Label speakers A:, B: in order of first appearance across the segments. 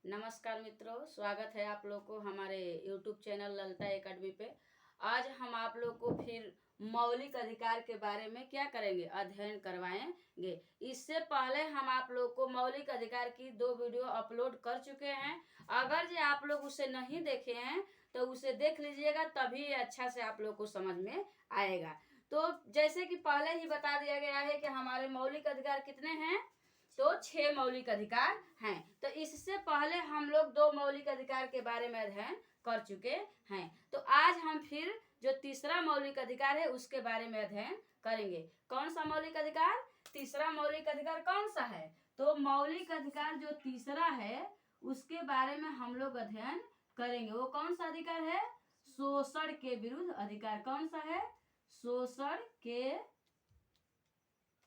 A: नमस्कार मित्रों, स्वागत है आप लोग को हमारे YouTube चैनल ललिता एकेडमी पे। आज हम आप लोग को फिर मौलिक अधिकार के बारे में क्या करेंगे, अध्ययन करवाएंगे। इससे पहले हम आप लोग को मौलिक अधिकार की 2 वीडियो अपलोड कर चुके हैं। अगर जो आप लोग उसे नहीं देखे हैं तो उसे देख लीजिएगा, तभी अच्छा से आप लोग को समझ में आएगा। तो जैसे कि पहले ही बता दिया गया है कि हमारे मौलिक अधिकार कितने हैं, तो 6 मौलिक अधिकार हैं। तो इससे पहले हम लोग 2 मौलिक अधिकार के बारे में अध्ययन कर चुके हैं। तो आज हम फिर जो तीसरा मौलिक अधिकार है उसके बारे में अध्ययन करेंगे। कौन सा मौलिक अधिकार? तीसरा मौलिक अधिकार कौन सा है? तो मौलिक अधिकार जो तीसरा है उसके बारे में हम लोग अध्ययन करेंगे। वो कौन सा अधिकार है? शोषण के विरुद्ध अधिकार। कौन सा है? शोषण के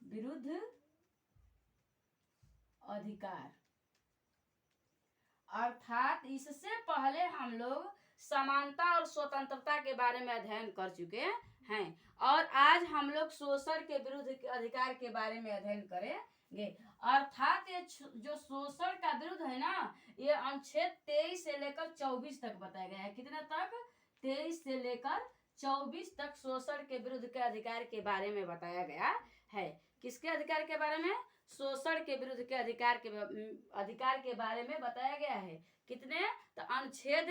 A: विरुद्ध अधिकार। अर्थात इससे पहले हम लोग समानता और स्वतंत्रता के बारे में अध्ययन कर चुके हैं और आज हम लोग शोषण के विरुद्ध अधिकार के बारे में अध्ययन करेंगे। अर्थात ये जो शोषण का विरुद्ध है ना, ये अनुच्छेद 23 से लेकर 24 तक बताया गया है। कितने तक? 23 से लेकर 24 तक शोषण के विरुद्ध के अधिकार के बारे में बताया गया है। किसके अधिकार के बारे में? शोषण के विरुद्ध के अधिकार के बारे में बताया गया है। कितने? तो अनुच्छेद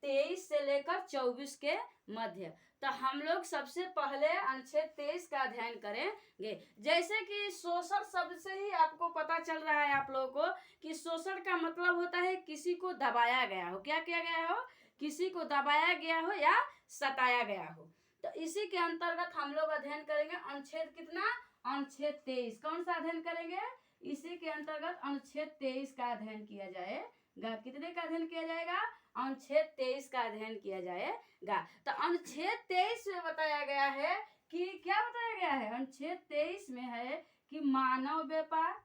A: 23 से लेकर 24 के मध्य। तो हम लोग सबसे पहले अनुच्छेद 23 का अध्ययन करेंगे। जैसे कि शोषण शब्द से ही आपको पता चल रहा है आप लोगों को कि शोषण का मतलब होता है किसी को दबाया गया हो। क्या किया गया हो? किसी को दबाया गया हो या सताया गया हो। तो इसी के अंतर्गत हम लोग अध्ययन करेंगे अनुच्छेद कितना? अनुच्छेद 23। कौन सा अध्ययन करेंगे? इसी के अंतर्गत अनुच्छेद 23 का अध्ययन किया जाएगा। कितने का अध्ययन किया जाएगा? अनुच्छेद 23 का अध्ययन किया जाएगा। तो अनुच्छेद 23 में बताया गया है कि क्या बताया गया है? अनुच्छेद 23 में है कि मानव व्यापार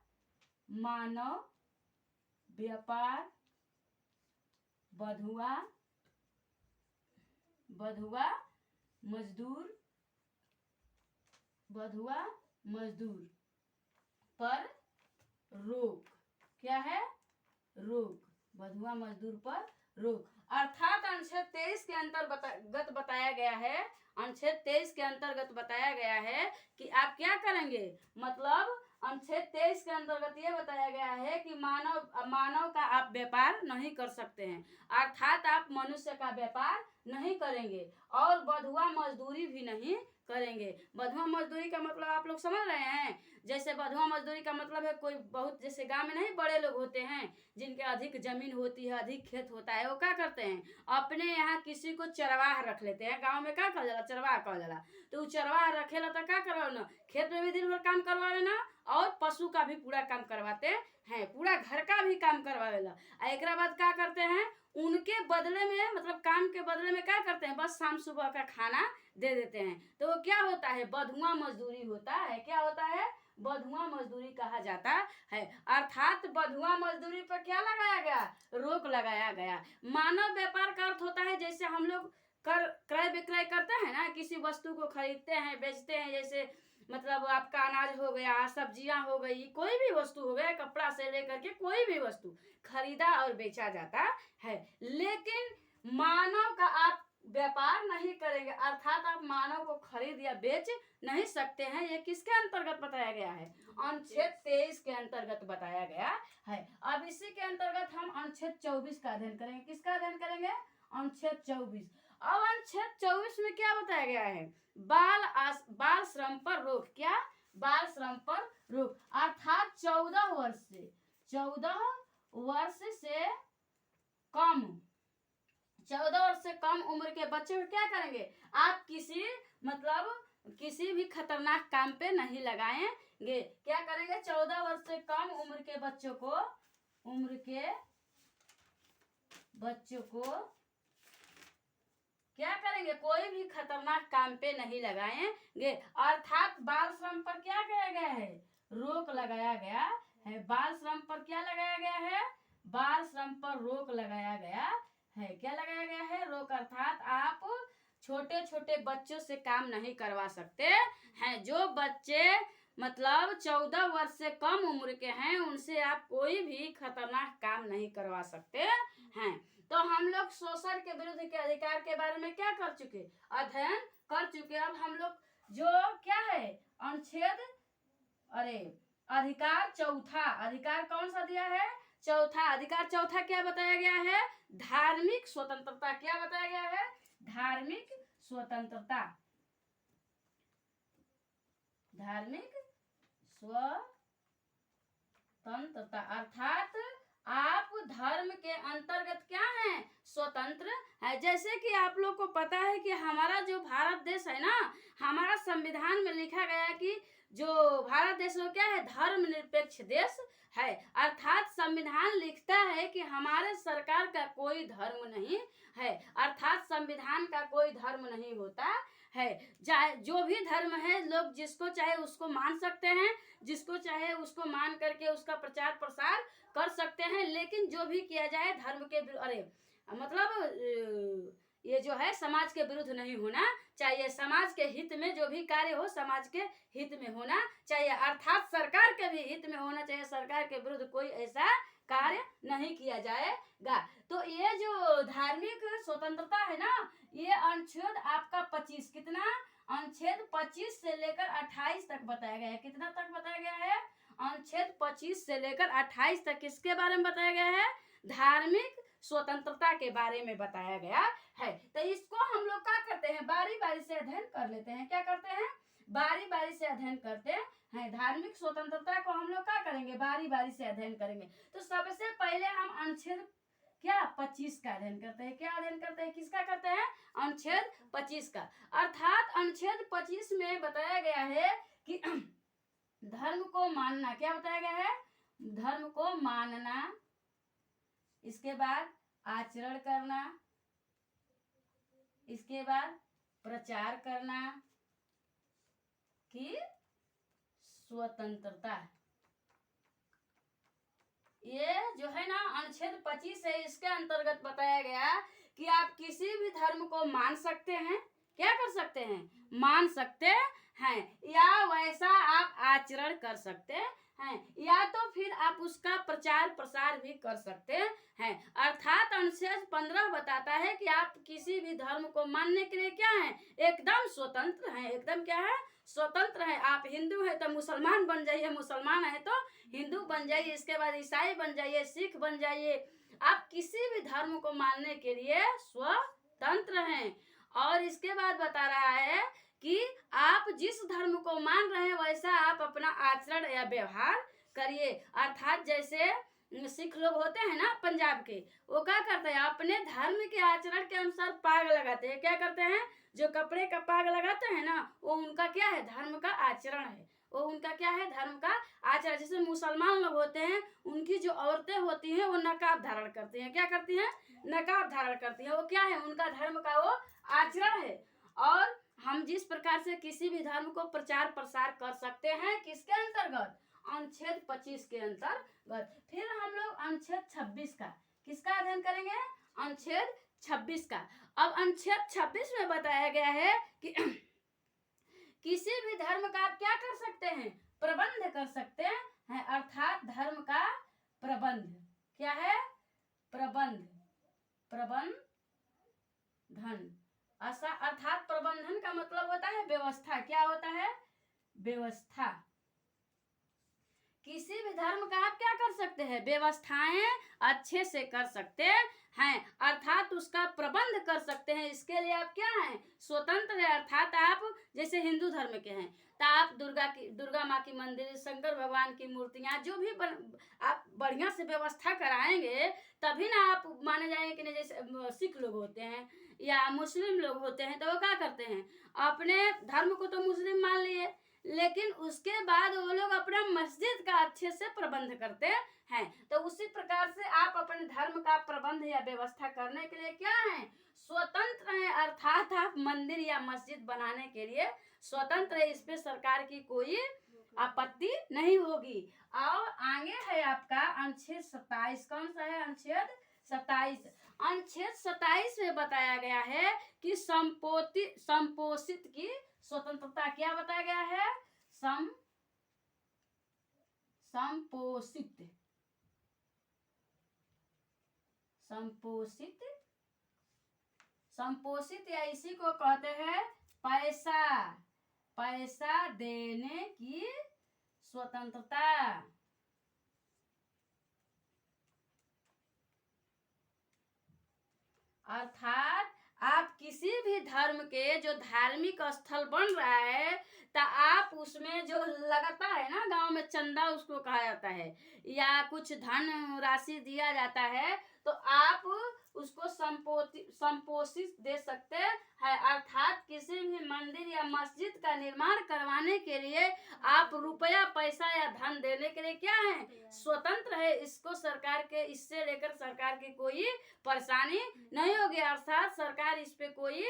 A: बंधुआ मजदूर पर रोक। क्या है? रोक। बंधुआ मजदूर पर रोक। अर्थात अनुच्छेद 23 के अंतर्गत बताया गया है, अनुच्छेद 23 के अंतर्गत बताया गया है कि आप क्या करेंगे। मतलब अनुच्छेद 23 के अंतर्गत ये बताया गया है कि मानव का आप व्यापार नहीं कर सकते हैं। अर्थात आप मनुष्य का व्यापार नहीं करेंगे और बंधुआ मजदूरी भी नहीं करेंगे। बंधुआ मजदूरी का मतलब आप लोग समझ रहे हैं? जैसे बंधुआ मजदूरी का मतलब है कोई बहुत, जैसे गांव में नहीं बड़े लोग होते हैं जिनके अधिक जमीन होती है, अधिक खेत होता है, वो क्या करते हैं, अपने यहाँ किसी को चरवाह रख लेते हैं। गांव में क्या कहल जाला? चरवाह कहल जाला। तो वो चरवाह रखेला तो क्या करवाओ ना, खेत में भी दिन भर काम करवावे ना और पशु का भी पूरा काम करवाते हैं, पूरा घर का भी काम करवावेला। एक बाद क्या करते हैं, उनके बदले में, मतलब काम के बदले में क्या करते हैं, बस शाम सुबह का खाना दे देते हैं। तो वो क्या होता है? बंधुआ मजदूरी होता है। क्या होता है? बंधुआ मजदूरी कहा जाता है। अर्थात बंधुआ मजदूरी पर क्या लगाया गया? रोक लगाया गया। मानव व्यापार का अर्थ होता है जैसे हम लोग क्रय विक्रय करते हैं ना, किसी वस्तु को खरीदते हैं, बेचते हैं। जैसे मतलब आपका अनाज हो गया, सब्जियां हो गई, कोई भी वस्तु हो गया, कपड़ा से लेकर के कोई भी वस्तु खरीदा और बेचा जाता है। लेकिन मानव का आप व्यापार नहीं करेंगे, अर्थात आप मानव को खरीद या बेच नहीं सकते हैं। ये किसके अंतर्गत बताया गया है? अनुच्छेद 23 के अंतर्गत बताया गया है। अब इसी के अंतर्गत हम अनुच्छेद 24 का अध्ययन करेंगे। किसका अध्ययन करेंगे? अनुच्छेद 24। अब अनुच्छेद 24 में क्या बताया गया है? बाल श्रम पर रोक। क्या? बाल श्रम पर रोक। अर्थात 14 वर्ष से कम 14 वर्ष से कम उम्र के बच्चे को क्या करेंगे, आप किसी भी खतरनाक काम पे नहीं लगाएंगे। क्या करेंगे? 14 वर्ष से कम उम्र के बच्चों को क्या करेंगे, कोई भी खतरनाक काम पे नहीं लगाएंगे। अर्थात बाल श्रम पर क्या किया गया है? रोक लगाया गया है। बाल श्रम पर क्या लगाया गया है? बाल श्रम पर रोक लगाया गया है। क्या लगाया गया है? रोक। अर्थात आप छोटे छोटे बच्चों से काम नहीं करवा सकते हैं। जो बच्चे मतलब 14 वर्ष से कम उम्र के हैं उनसे आप कोई भी खतरनाक काम नहीं करवा सकते हैं। तो हम लोग शोषण के विरुद्ध के अधिकार के बारे में क्या कर चुके, अध्ययन कर चुके। अब हम लोग जो क्या है अनुच्छेद, अरे अधिकार चौथा, अधिकार कौन सा दिया है, चौथा। अधिकार चौथा क्या बताया गया है, धार्मिक स्वतंत्रता। क्या बताया गया है, धार्मिक स्वतंत्रता। धार्मिक स्वतंत्रता अर्थात आप धर्म के अंतर्गत क्या है, स्वतंत्र है। जैसे कि आप लोग को पता है कि हमारा जो भारत देश है ना, हमारा संविधान में लिखा गया है कि जो भारत देश वो क्या है, धर्मनिरपेक्ष देश है। अर्थात संविधान लिखता है कि हमारे सरकार का कोई धर्म नहीं है, अर्थात संविधान का कोई धर्म नहीं होता है। जो भी धर्म है लोग जिसको चाहे उसको मान सकते हैं, जिसको चाहे उसको मान करके उसका प्रचार प्रसार कर सकते हैं, लेकिन जो भी किया जाए धर्म के अरे मतलब ये जो है समाज के विरुद्ध नहीं होना चाहिए। समाज के हित में जो भी कार्य हो समाज के हित में होना चाहिए, अर्थात सरकार के भी हित में होना चाहिए। सरकार के विरुद्ध कोई ऐसा कार्य नहीं किया जाएगा। तो ये जो धार्मिक स्वतंत्रता है ना, ये अनुच्छेद आपका 25, कितना, अनुच्छेद 25 से लेकर 28 तक बताया गया है। कितना तक बताया गया है, अनुच्छेद 25 से लेकर 28 तक किसके बारे में बताया गया है, धार्मिक स्वतंत्रता के बारे में बताया गया है। तो इसको हम लोग क्या करते हैं, बारी बारी से अध्ययन कर लेते हैं। क्या करते हैं, बारी बारी से अध्ययन करते हैं। धार्मिक स्वतंत्रता को हम लोग क्या करेंगे, बारी बारी से अध्ययन करेंगे। तो सबसे पहले हम अनुच्छेद क्या 25 का अध्ययन करते हैं। क्या अध्ययन करते हैं, किसका करते हैं, अनुच्छेद 25 का। अर्थात अनुच्छेद 25 में बताया गया है कि धर्म को मानना, क्या बताया गया है, धर्म को मानना, इसके बाद आचरण करना, इसके बाद प्रचार करना की स्वतंत्रता। ये जो है ना अनुच्छेद 25 है, इसके अंतर्गत बताया गया कि आप किसी भी धर्म को मान सकते हैं, क्या कर सकते हैं, मान सकते हैं, या वैसा आप आचरण कर सकते हैं, या तो फिर आप उसका प्रचार प्रसार भी कर सकते हैं। अर्थात अनुच्छेद 15 बताता है कि आप किसी भी धर्म को मानने के लिए क्या है, एकदम स्वतंत्र हैं। एकदम क्या है, स्वतंत्र है। आप हिंदू है तो मुसलमान बन जाइए, मुसलमान है तो हिंदू बन जाइए, इसके बाद ईसाई बन जाइए, सिख बन जाइए। आप किसी भी धर्म को मानने के लिए स्वतंत्र हैं। और इसके बाद बता रहा है कि आप जिस धर्म को मान रहे हैं वैसा आप अपना आचरण या व्यवहार करिए। अर्थात जैसे सिख लोग होते हैं ना पंजाब के, वो क्या करते हैं, अपने धर्म के आचरण के अनुसार पाग लगाते हैं। क्या करते हैं, जो कपड़े का पाग लगाते हैं ना, वो उनका क्या है, धर्म का आचरण है। वो उनका क्या है, धर्म का आचरण। जैसे मुसलमान लोग होते हैं, उनकी जो औरतें होती हैं वो नकाब धारण करती हैं। क्या करती हैं, नकाब धारण करती हैं। वो क्या है, उनका धर्म का वो आचरण है। और हम जिस प्रकार से किसी भी धर्म को प्रचार प्रसार कर सकते हैं, किसके अंतर्गत, अनुच्छेद 25 के अंतर्गत। फिर हम लोग अनुच्छेद 26 का, किसका अध्ययन करेंगे, अनुच्छेद 26 का। अब अनुच्छेद 26 में बताया गया है कि किसी भी धर्म का आप क्या कर सकते हैं, प्रबंध कर सकते हैं। अर्थात धर्म का प्रबंध, क्या है, प्रबंध, प्रबंधन। अर्थात प्रबंधन का मतलब होता है व्यवस्था। क्या होता है, व्यवस्था। किसी भी धर्म का आप क्या कर सकते हैं, व्यवस्थाएं अच्छे से कर सकते हैं, अर्थात उसका प्रबंध कर सकते हैं। इसके लिए आप क्या हैं, स्वतंत्र है। अर्थात आप जैसे हिंदू धर्म के हैं तो आप दुर्गा माँ की मंदिर, शंकर भगवान की मूर्तियां जो भी आप बढ़िया से व्यवस्था कराएंगे तभी ना आप माने जाएंगे कि नहीं। जैसे सिख लोग होते हैं या मुस्लिम लोग होते हैं तो वो क्या करते हैं, अपने धर्म को तो मुस्लिम मान लिए, लेकिन उसके बाद वो लोग अपना मस्जिद का अच्छे से प्रबंध करते हैं। तो उसी प्रकार से आप अपने धर्म का प्रबंध या व्यवस्था करने के लिए क्या है, स्वतंत्र हैं। अर्थात आप मंदिर या मस्जिद बनाने के लिए स्वतंत्र है, इस पे सरकार की कोई आपत्ति नहीं होगी। और आगे है आपका अनुच्छेद 27। कौन सा है, अनुच्छेद 27। अनुच्छेद 27 में बताया गया है कि संपोषित की स्वतंत्रता। क्या बताया गया है, संपोषित, संपोषित, संपोषित या इसी को कहते हैं पैसा, पैसा देने की स्वतंत्रता। अर्थात आप किसी भी धर्म के जो धार्मिक स्थल बन रहा है तो आप उसमें जो लगता है ना गांव में चंदा उसको कहा जाता है, या कुछ धन राशि दिया जाता है, तो आप उसको संपोषित दे सकते हैं। अर्थात किसी भी मंदिर या मस्जिद का निर्माण करवाने के लिए आप रुपया पैसा या धन देने के लिए क्या है, स्वतंत्र है। इसको सरकार के, इससे लेकर सरकार की कोई परेशानी नहीं होगी, अर्थात सरकार इस पे कोई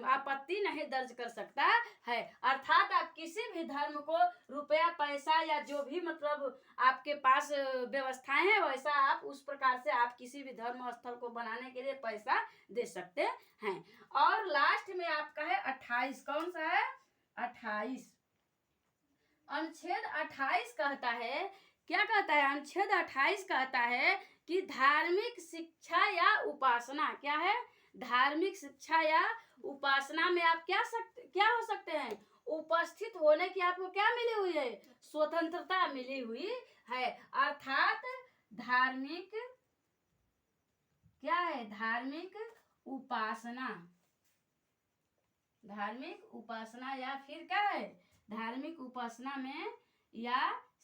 A: आपत्ति नहीं दर्ज कर सकता है। अर्थात आप किसी भी धर्म को रुपया पैसा या जो भी मतलब आपके पास व्यवस्थाएं हैं वैसा आप उस प्रकार से आप किसी भी धर्म स्थल को बनाने के लिए पैसा दे सकते हैं। और लास्ट में आपका है 28, कौन सा है 28, अनुच्छेद 28 कहता है, क्या कहता है अनुच्छेद 28 कहता है कि धार्मिक शिक्षा या उपासना, क्या है, धार्मिक शिक्षा या उपासना में आप क्या हो सकते हैं, उपस्थित होने की आपको क्या मिली हुई है, स्वतंत्रता मिली हुई है। अर्थात धार्मिक क्या है, धार्मिक उपासना, धार्मिक उपासना या फिर क्या है, धार्मिक उपासना में या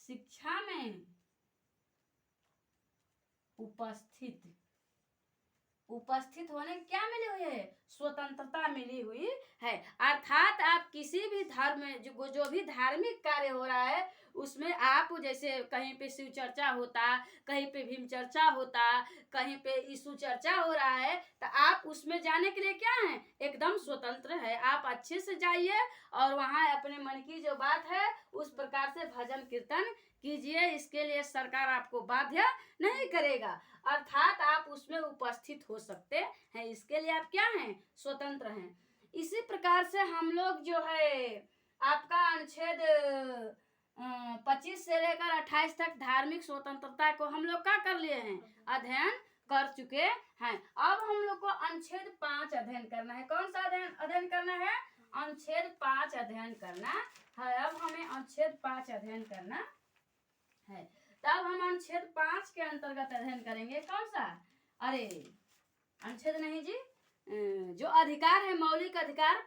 A: शिक्षा में उपस्थित होने की क्या मिली हुई है, स्वतंत्रता मिली हुई है। अर्थात आप किसी भी धर्म में जो भी धार्मिक कार्य हो रहा है उसमें आप, जैसे कहीं पे शिव चर्चा होता, कहीं पे भीम चर्चा होता, कहीं पे यीशु चर्चा हो रहा है, तो आप उसमें जाने के लिए क्या है, एकदम स्वतंत्र है। आप अच्छे से जाइए और वहाँ अपने मन की जो बात है उस प्रकार से भजन कीर्तन कीजिए, इसके लिए सरकार आपको बाध्य नहीं करेगा। अर्थात आप उसमें उपस्थित हो सकते हैं, इसके लिए आप क्या हैं, स्वतंत्र हैं। इसी प्रकार से हम लोग जो है आपका अनुच्छेद 25 से लेकर 28 तक धार्मिक स्वतंत्रता को हम लोग क्या कर लिए हैं, अध्ययन कर चुके हैं। अब हम लोग को अनुच्छेद 5 अध्ययन करना है। कौन सा अध्ययन करना है, अनुच्छेद 5 अध्ययन करना है। अब हमें अनुच्छेद 5 अध्ययन करना है, तब हम अनुच्छेद 5 के अंतर्गत अध्ययन करेंगे। कौन सा, अरे अनुच्छेद नहीं जी, जो अधिकार है मौलिक अधिकार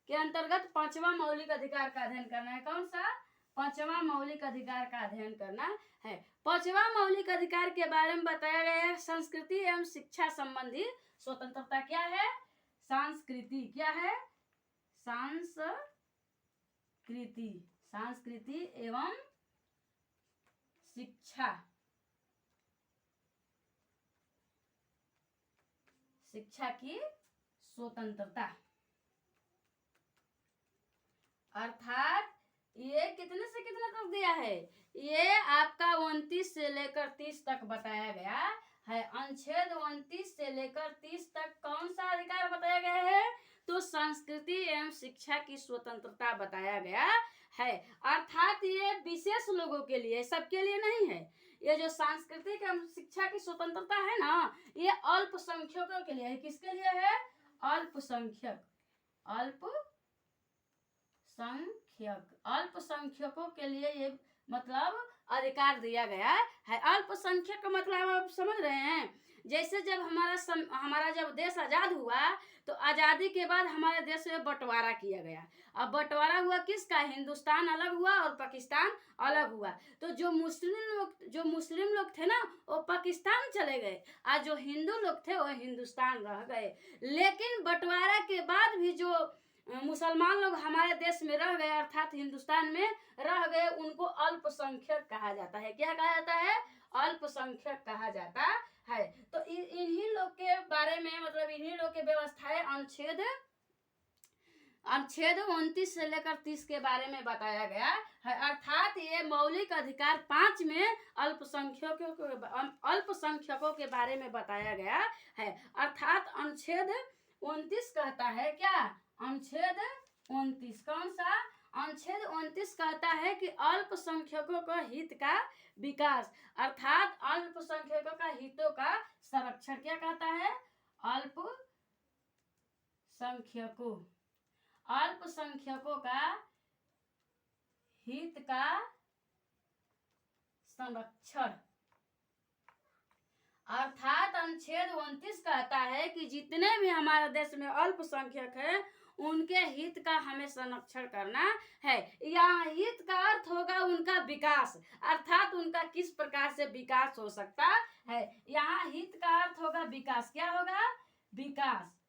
A: के अंतर्गत 5वां मौलिक अधिकार का अध्ययन करना है। कौन सा, 5वां मौलिक अधिकार का अध्ययन करना है। 5वां मौलिक अधिकार के बारे में बताया गया है संस्कृति एवं शिक्षा संबंधी स्वतंत्रता। क्या है, संस्कृति, क्या है, संस्कृति एवं शिक्षा की स्वतंत्रता। अर्थात ये कितने से कितने तक दिया है, ये आपका 29 से लेकर 30 तक बताया गया है। अनुच्छेद 29 से लेकर 30 तक कौन सा अधिकार बताया गया है, तो संस्कृति एवं शिक्षा की स्वतंत्रता बताया गया है। अर्थात ये विशेष लोगों के लिए, सबके लिए नहीं है। ये जो सांस्कृतिक एवं शिक्षा की स्वतंत्रता है ना, ये अल्पसंख्यकों के लिए है। किसके लिए है, अल्पसंख्यकों के लिए ये मतलब अधिकार दिया गया है। अल्पसंख्यक मतलब आप समझ रहे हैं, जैसे जब हमारा जब देश आजाद हुआ तो आजादी के बाद हमारे देश में बंटवारा किया गया। अब बंटवारा हुआ किसका, हिंदुस्तान अलग हुआ और पाकिस्तान अलग हुआ। तो जो मुस्लिम लोग थे ना वो पाकिस्तान चले गए, और जो हिंदू लोग थे वो हिंदुस्तान रह गए। लेकिन बंटवारा के बाद भी जो मुसलमान लोग हमारे देश में रह गए अर्थात हिंदुस्तान में रह गए, उनको अल्पसंख्यक कहा जाता है। क्या कहा जाता है, अल्पसंख्यक कहा जाता है। तो इन्हीं लोग के बारे में मतलब इन्हीं लोग के व्यवस्थाएं अनुच्छेद 29 से लेकर 30 के बारे में बताया गया है। अर्थात ये मौलिक अधिकार 5 में अल्पसंख्यकों के बारे में बताया गया है। अर्थात अनुच्छेद 29 कहता है, क्या, अनुच्छेद 29 कौन सा, अनुच्छेद 29 कहता है कि अल्पसंख्यकों का हित का विकास, अर्थात अल्पसंख्यकों का हितों का संरक्षण। क्या कहता है? अल्पसंख्यकों का हित का संरक्षण। अर्थात अनुच्छेद 29 कहता है कि जितने भी हमारे देश में अल्पसंख्यक हैं उनके हित का हमें संरक्षण करना है। यहाँ हित का अर्थ होगा उनका विकास, अर्थात उनका किस प्रकार से विकास हो सकता है। यहाँ हित का अर्थ होगा विकास। क्या होगा? विकास।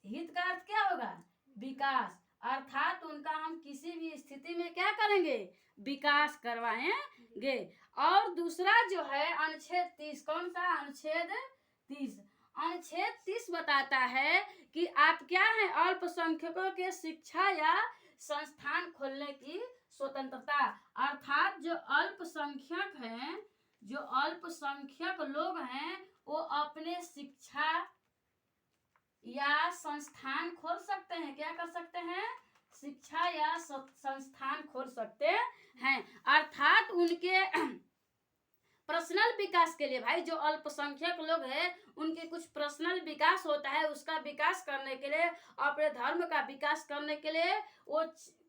A: हित का अर्थ क्या होगा? विकास, अर्थात उनका हम किसी भी स्थिति में क्या करेंगे? विकास करवाएंगे। और दूसरा जो है अनुच्छेद 30, कौन सा? अनुच्छेद 30। अनुच्छेद 30 बताता है कि आप क्या है? अल्पसंख्यकों के शिक्षा या संस्थान खोलने की स्वतंत्रता। अर्थात जो अल्पसंख्यक हैं, जो अल्पसंख्यक लोग हैं, वो अपने शिक्षा या संस्थान खोल सकते हैं। क्या कर सकते हैं? शिक्षा या संस्थान खोल सकते हैं। अर्थात उनके पर्सनल विकास के लिए, भाई जो अल्पसंख्यक लोग हैं उनके कुछ पर्सनल विकास होता है, उसका विकास करने के लिए, अपने धर्म का विकास करने के लिए वो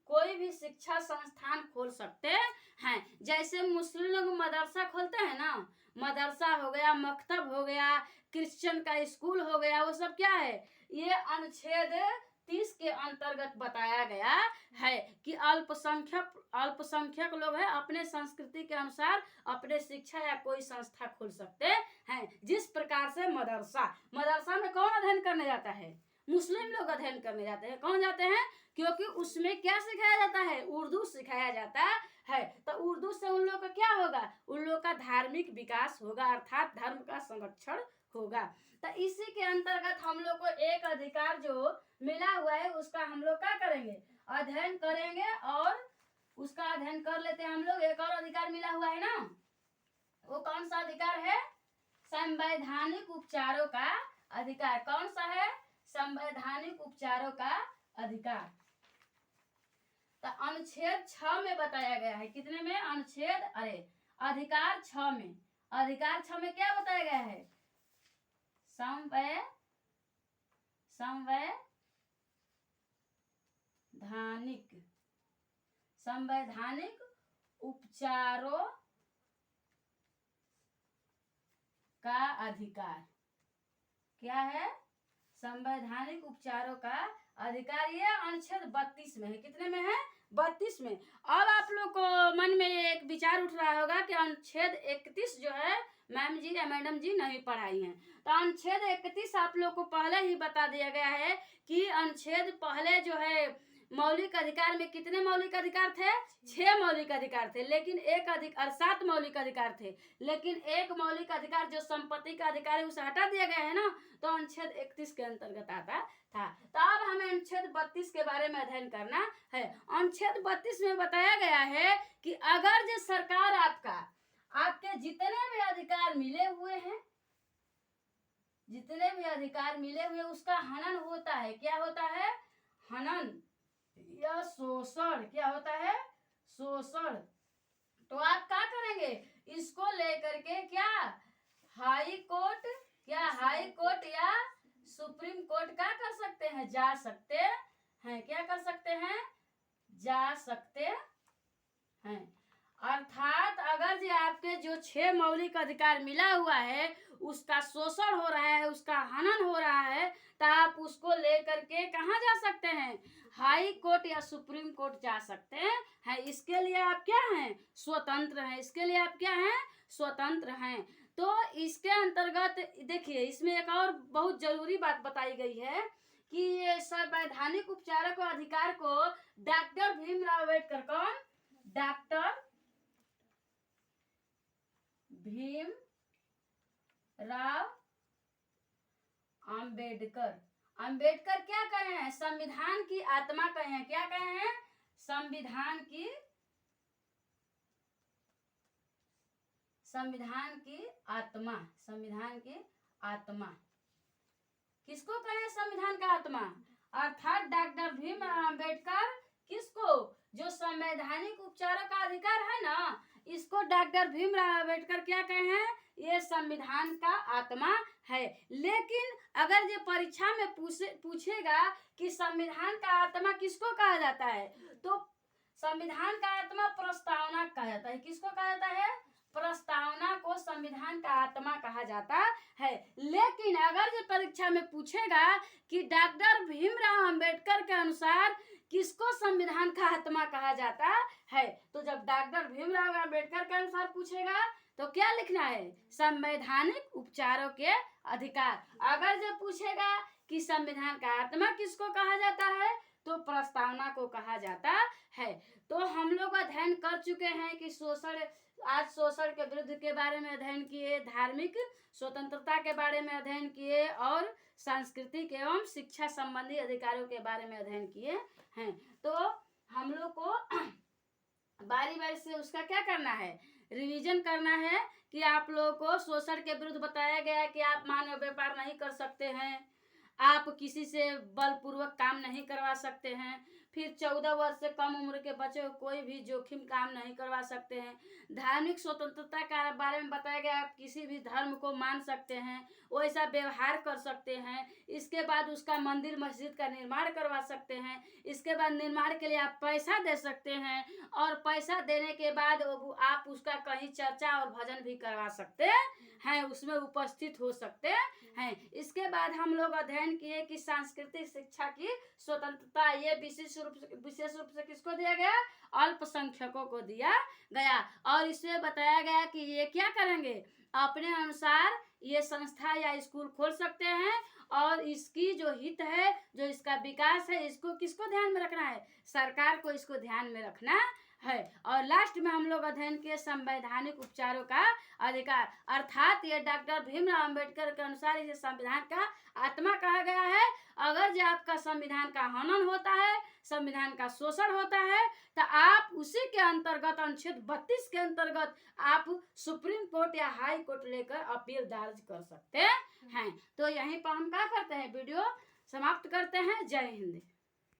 A: कोई भी शिक्षा संस्थान खोल सकते हैं। जैसे मुस्लिम लोग मदरसा खोलते हैं ना, मदरसा हो गया, मकतब हो गया, क्रिश्चियन का स्कूल हो गया, वो सब क्या है? ये अनुच्छेद 30 के अंतर्गत बताया गया है कि अल्पसंख्यक लोग हैं अपने संस्कृति के अनुसार अपने शिक्षा या कोई संस्था खोल सकते हैं। जिस प्रकार से मदरसा में कौन अध्ययन करने जाता है? मुस्लिम लोग अध्ययन करने जाते हैं। कौन जाते हैं? क्योंकि उसमें क्या सिखाया जाता है? उर्दू सिखाया जाता है। तो उर्दू से उन लोग का क्या होगा? उन लोग का धार्मिक विकास होगा, अर्थात धर्म का संरक्षण होगा। तो इसी के अंतर्गत हम लोग को एक अधिकार जो मिला हुआ है उसका हम लोग क्या करेंगे? अध्ययन करेंगे। और उसका अध्ययन कर लेते हैं हम लोग। एक और अधिकार मिला हुआ है ना, वो कौन सा अधिकार है? संवैधानिक उपचारों का अधिकार। कौन सा है? संवैधानिक उपचारों का अधिकार। तो अनुच्छेद 6 में बताया गया है। कितने में? अधिकार 6 में। अधिकार 6 में क्या बताया गया है? संवैधानिक उपचारों का अधिकार। क्या है? संवैधानिक उपचारों का अधिकार। ये अनुच्छेद 32 में है। कितने में है? 32 में। अब आप लोग को मन में एक विचार उठ रहा होगा कि अनुच्छेद 31 जो है मैम जी या मैडम जी नहीं पढ़ाई हैं। तो अनुच्छेद 31 आप लोग को पहले ही बता दिया गया है कि अनुच्छेद पहले जो है मौलिक अधिकार में कितने मौलिक अधिकार थे? 6 मौलिक अधिकार थे, लेकिन 7 मौलिक अधिकार थे, लेकिन एक मौलिक अधिकार जो संपत्ति का अधिकार है उसे हटा दिया गया है ना, तो अनुच्छेद 31 के अंतर्गत आता था। तो अब हमें अनुच्छेद 32 के बारे में अध्ययन करना है। अनुच्छेद 32 में बताया गया है कि अगर जो सरकार आपके जितने भी अधिकार मिले हुए हैं, उसका हनन होता है। क्या होता है? हनन या शोषण। क्या होता है? शोषण। तो आप क्या करेंगे? इसको लेकर के क्या हाई कोर्ट या सुप्रीम कोर्ट क्या कर सकते हैं? जा सकते हैं। क्या कर सकते हैं? जा सकते हैं। अर्थात अगर जो आपके जो 6 मौलिक अधिकार मिला हुआ है उसका शोषण हो रहा है, उसका हनन हो रहा है, तो आप उसको लेकर के कहाँ जा सकते हैं? हाई कोर्ट या सुप्रीम कोर्ट जा सकते हैं। इसके लिए आप क्या हैं? स्वतंत्र हैं। इसके लिए आप क्या हैं? स्वतंत्र हैं। तो इसके अंतर्गत देखिए, इसमें एक और बहुत जरूरी बात बताई गई है कि ये संवैधानिक उपचारों के अधिकार को डॉक्टर भीमराव अम्बेडकर, कौन? डॉक्टर भीमराव अम्बेडकर क्या कहे हैं? संविधान की आत्मा कहे हैं। क्या कहे हैं? संविधान की आत्मा। किसको कहे संविधान का आत्मा? अर्थात डॉक्टर भीमराव अम्बेडकर किसको? जो संवैधानिक उपचारों का अधिकार है ना, इसको डॉक्टर भीमराव अंबेडकर क्या कहे हैं? ये संविधान का आत्मा है। लेकिन अगर ये परीक्षा में पूछेगा कि संविधान का आत्मा किसको कहा जाता है, तो संविधान का आत्मा प्रस्तावना कहा जाता है। किसको कहा जाता है? प्रस्तावना को संविधान का आत्मा कहा जाता है। लेकिन अगर ये परीक्षा में पूछेगा कि डॉक्टर भीमराव अंबेडकर के अनुसार किसको संविधान का आत्मा कहा जाता है, तो जब डॉक्टर भीमराव अंबेडकर के अनुसार पूछेगा तो क्या लिखना है? संवैधानिक उपचारों के अधिकार। अगर जब पूछेगा कि संविधान का आत्मा किसको कहा जाता है, तो प्रस्तावना को कहा जाता है। तो हम लोग अध्ययन कर चुके हैं कि आज शोषण के विरुद्ध के बारे में अध्ययन किए, धार्मिक स्वतंत्रता के बारे में अध्ययन किए और सांस्कृतिक एवं शिक्षा संबंधी अधिकारों के बारे में अध्ययन किए हैं। तो हम लोग को बारी बारी से उसका क्या करना है? रिवीजन करना है कि आप लोगों को शोषण के विरुद्ध बताया गया है कि आप मानव व्यापार नहीं कर सकते हैं, आप किसी से बलपूर्वक काम नहीं करवा सकते हैं, फिर 14 वर्ष से कम उम्र के बच्चे को कोई भी जोखिम काम नहीं करवा सकते हैं। धार्मिक स्वतंत्रता के बारे में बताया गया, आप किसी भी धर्म को मान सकते हैं, वैसा व्यवहार कर सकते हैं। इसके बाद उसका मंदिर मस्जिद का निर्माण करवा सकते हैं। इसके बाद निर्माण के लिए आप पैसा दे सकते हैं और पैसा देने के बाद आप उसका कहीं चर्चा और भजन भी करवा सकते हैं, उसमें उपस्थित हो सकते हैं। इसके बाद हम लोग अध्ययन किए कि सांस्कृतिक शिक्षा की स्वतंत्रता, ये विशेष रूप से किसको दिया गया? अल्पसंख्यकों को दिया गया। और इसमें बताया गया कि ये क्या करेंगे? अपने अनुसार ये संस्था या स्कूल खोल सकते हैं और इसकी जो हित है, जो इसका विकास है, इसको किसको ध्यान में रखना है? सरकार को इसको ध्यान में रखना है। और लास्ट में हम लोग अध्ययन किए संवैधानिक उपचारों का अधिकार, अर्थात ये डॉक्टर भीमराव अंबेडकर के अनुसार इसे संविधान का आत्मा कहा गया है। अगर जो आपका संविधान का हनन होता है, संविधान का शोषण होता है, तो आप उसी के अंतर्गत अनुच्छेद 32 के अंतर्गत आप सुप्रीम कोर्ट या हाई कोर्ट लेकर अपील दर्ज कर सकते हैं। तो यहीं पर हम क्या करते हैं? वीडियो समाप्त करते हैं। जय हिंद।